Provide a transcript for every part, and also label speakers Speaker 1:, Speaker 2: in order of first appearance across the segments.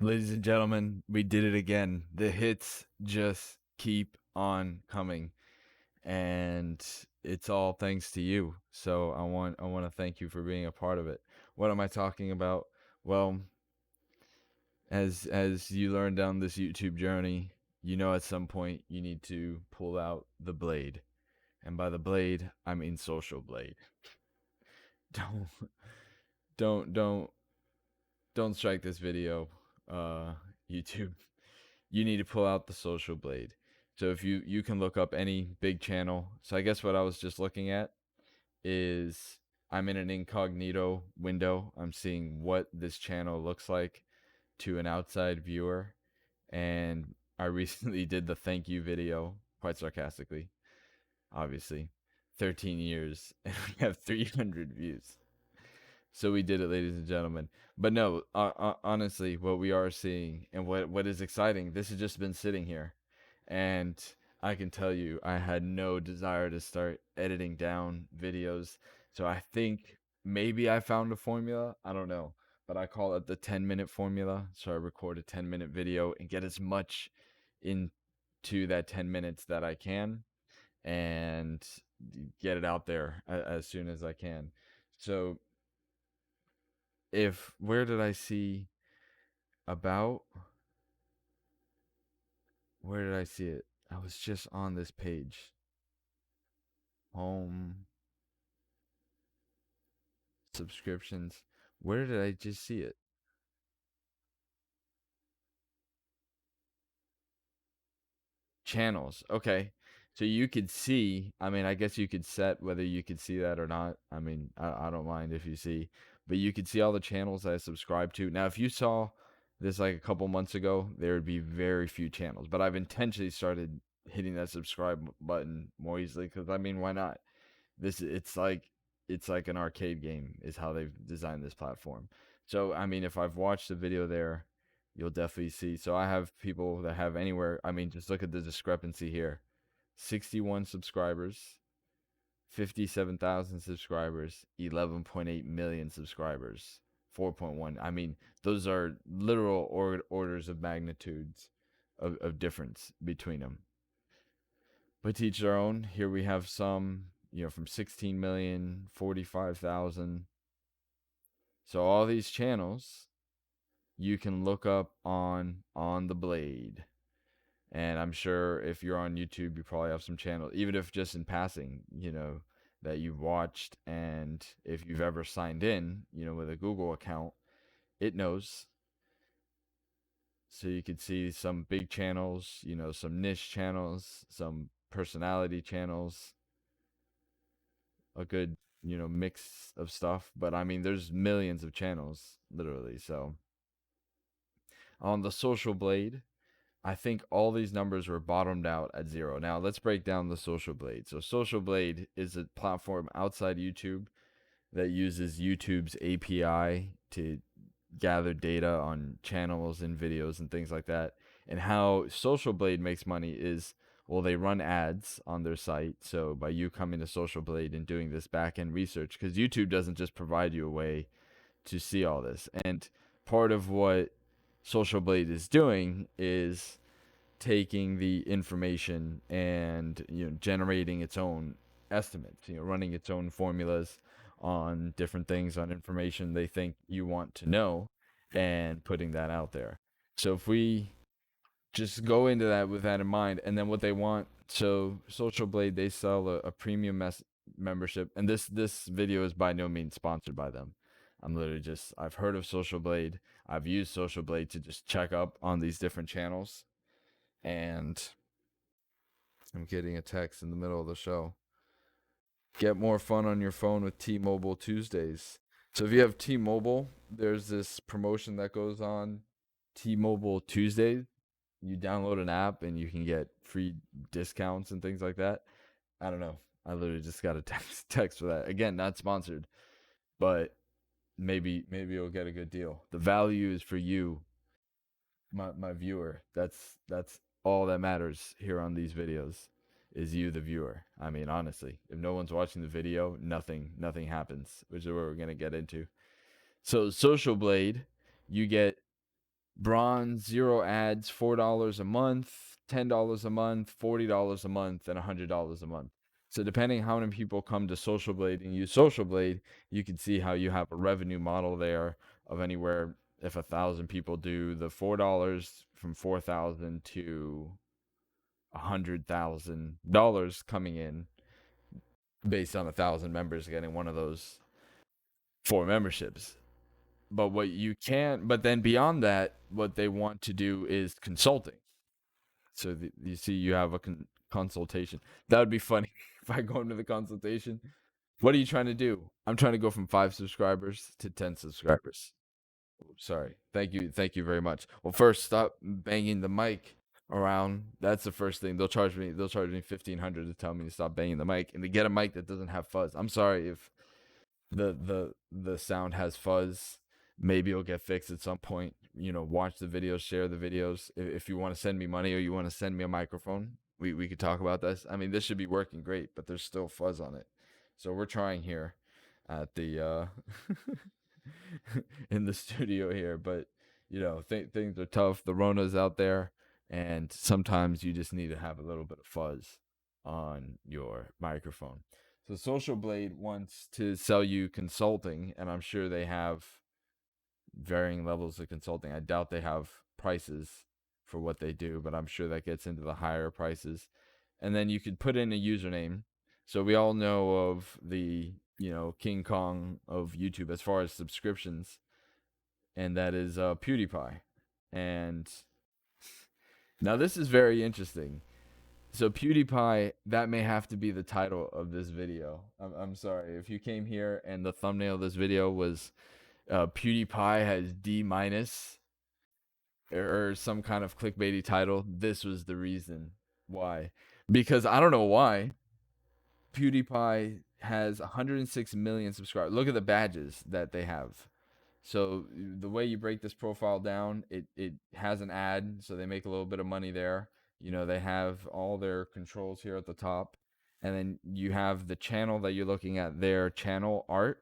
Speaker 1: Ladies and gentlemen, we did it again. The hits just keep on coming, and it's all thanks to you. So I want to thank you for being a part of it. What am I talking about? Well, as you learn down this YouTube journey, you know at some point you need to pull out the blade. And by the blade, I mean social blade. Don't don't don't don't strike this video, YouTube. You need to pull out the social blade. So if you can look up any big channel. So I guess what I was just looking at is I'm in an incognito window. I'm seeing what this channel looks like to an outside viewer. And I recently did the thank you video, quite sarcastically, obviously. 13 years and we have 300 views. So we did it, ladies and gentlemen. But no, honestly, what we are seeing and what is exciting, this has just been sitting here. And I can tell you, I had no desire to start editing down videos. So I think maybe I found a formula. I don't know. But I call it the 10-minute formula. So I record a 10-minute video and get as much into that 10 minutes that I can and get it out there as soon as I can. So if where did I see about where did I see it? I was just on this page. Home subscriptions. Where did I just see it? Channels. Okay. So you could see, I mean, I guess you could set whether you could see that or not. I mean, I don't mind if you see, but you could see all the channels I subscribe to. Now, if you saw this like a couple months ago, there would be very few channels, but I've intentionally started hitting that subscribe button more easily because I mean, why not? This it's like an arcade game is how they've designed this platform. So I mean, if I've watched a video there, you'll definitely see. So I have people that have anywhere. I mean, just look at the discrepancy here: 61 subscribers, 57,000 subscribers, 11.8 million subscribers, 4.1. I mean, those are literal orders of magnitudes of difference between them. But to each their own. Here we have some, from 16 million, 45,000. So all these channels you can look up on the blade. And I'm sure if you're on YouTube, you probably have some channels, even if just in passing, that you've watched. And if you've ever signed in, with a Google account, it knows. So you could see some big channels, some niche channels, some personality channels, a good mix of stuff. But I mean, there's millions of channels literally. So on the social blade, I think all these numbers were bottomed out at 0. Now let's break down the social blade. So social blade is a platform outside YouTube that uses YouTube's API to gather data on channels and videos and things like that. And how Social Blade makes money is, well, they run ads on their site. So by you coming to Social Blade and doing this back end research, because YouTube doesn't just provide you a way to see all this. And part of what Social Blade is doing is taking the information and generating its own estimates, running its own formulas on different things, on information they think you want to know, and putting that out there. So if we just go into that with that in mind, and then what they want, so Social Blade, they sell a premium membership, and this video is by no means sponsored by them. I'm literally just, I've heard of Social Blade, I've used Social Blade to just check up on these different channels, and I'm getting a text in the middle of the show. Get more fun on your phone with T-Mobile Tuesdays. So if you have T-Mobile, there's this promotion that goes on T-Mobile Tuesdays. You download an app and you can get free discounts and things like that. I don't know. I literally just got a text for that. Again, not sponsored, but maybe you'll get a good deal. The value is for you, my viewer. That's all that matters here on these videos is you, the viewer. I mean, honestly, if no one's watching the video, nothing happens, which is what we're gonna get into. So Social Blade, you get Bronze, 0 ads, $4 a month, $10 a month, $40 a month, and $100 a month. So depending how many people come to Social Blade and use Social Blade, you can see how you have a revenue model there of anywhere, if 1,000 people do the $4, from 4,000 to $100,000 coming in based on 1,000 members getting one of those 4 memberships. But what you can, but then beyond that, what they want to do is consulting. So you see, you have a consultation. That would be funny if I go into the consultation. What are you trying to do? I'm trying to go from 5 subscribers to 10 subscribers. Sorry. Thank you very much. Well, first, stop banging the mic around. That's the first thing. They'll charge me 1,500 to tell me to stop banging the mic and to get a mic that doesn't have fuzz. I'm sorry if the sound has fuzz. Maybe it'll get fixed at some point. Watch the videos, share the videos. If you want to send me money or you want to send me a microphone, we could talk about this. I mean, this should be working great, but there's still fuzz on it. So we're trying here at the in the studio here, but things are tough. The Rona's out there, and sometimes you just need to have a little bit of fuzz on your microphone. So Social Blade wants to sell you consulting, and I'm sure they have varying levels of consulting. I doubt they have prices for what they do, but I'm sure that gets into the higher prices. And then you could put in a username. So we all know of the, King Kong of YouTube as far as subscriptions, and that is PewDiePie. And now this is very interesting. So PewDiePie, that may have to be the title of this video. I'm sorry if you came here and the thumbnail of this video was PewDiePie has D minus or some kind of clickbaity title. This was the reason why. Because I don't know why PewDiePie has 106 million subscribers. Look at the badges that they have. So the way you break this profile down, it has an ad, so they make a little bit of money there. They have all their controls here at the top. And then you have the channel that you're looking at, their channel art,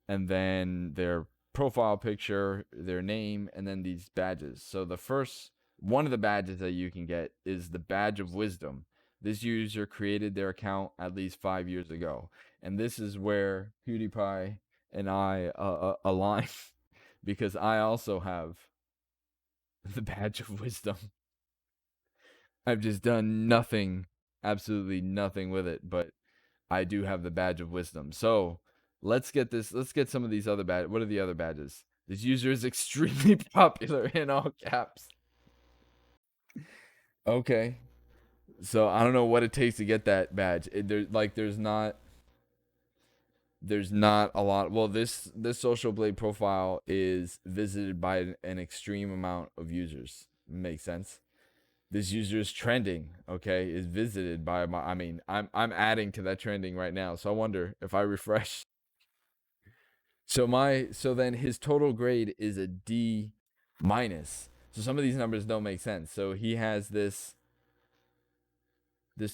Speaker 1: and then their profile picture, their name, and then these badges. So the first one of the badges that you can get is the Badge of Wisdom. This user created their account at least 5 years ago. And this is where PewDiePie and I align because I also have the Badge of Wisdom. I've just done nothing, absolutely nothing with it, but I do have the Badge of Wisdom. So let's get some of these other badges. What are the other badges? This user is extremely popular in all caps. Okay. So I don't know what it takes to get that badge. There's not a lot. Well, this Social Blade profile is visited by an extreme amount of users. Makes sense. This user is trending, okay, is visited by I'm adding to that trending right now. So I wonder if I refresh. So then his total grade is a D minus. So some of these numbers don't make sense. So he has this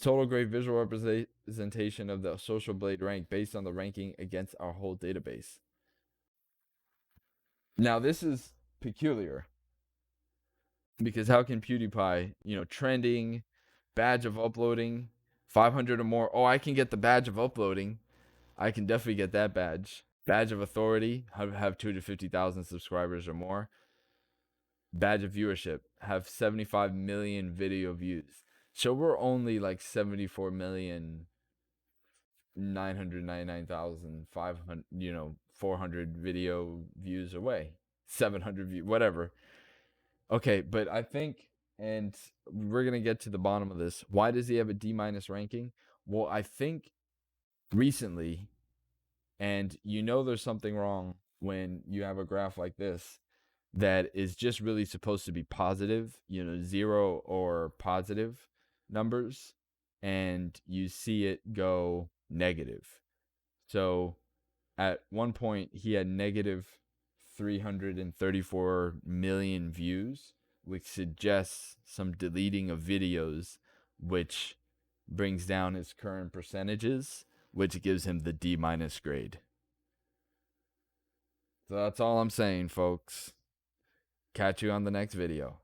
Speaker 1: total grade visual representation of the Social Blade rank based on the ranking against our whole database. Now this is peculiar because how can PewDiePie, trending, badge of uploading, 500 or more. Oh, I can get the badge of uploading. I can definitely get that badge. Badge of authority, have 250,000 subscribers or more. Badge of viewership, have 75 million video views. So we're only like 74,999,500, 400 video views away. 700 views, whatever. Okay, but I think, and we're going to get to the bottom of this. Why does he have a D minus ranking? Well, I think recently, and there's something wrong when you have a graph like this that is just really supposed to be positive, 0 or positive numbers, and you see it go negative. So at one point, he had negative 334 million views, which suggests some deleting of videos, which brings down his current percentages, which gives him the D minus grade. So that's all I'm saying, folks. Catch you on the next video.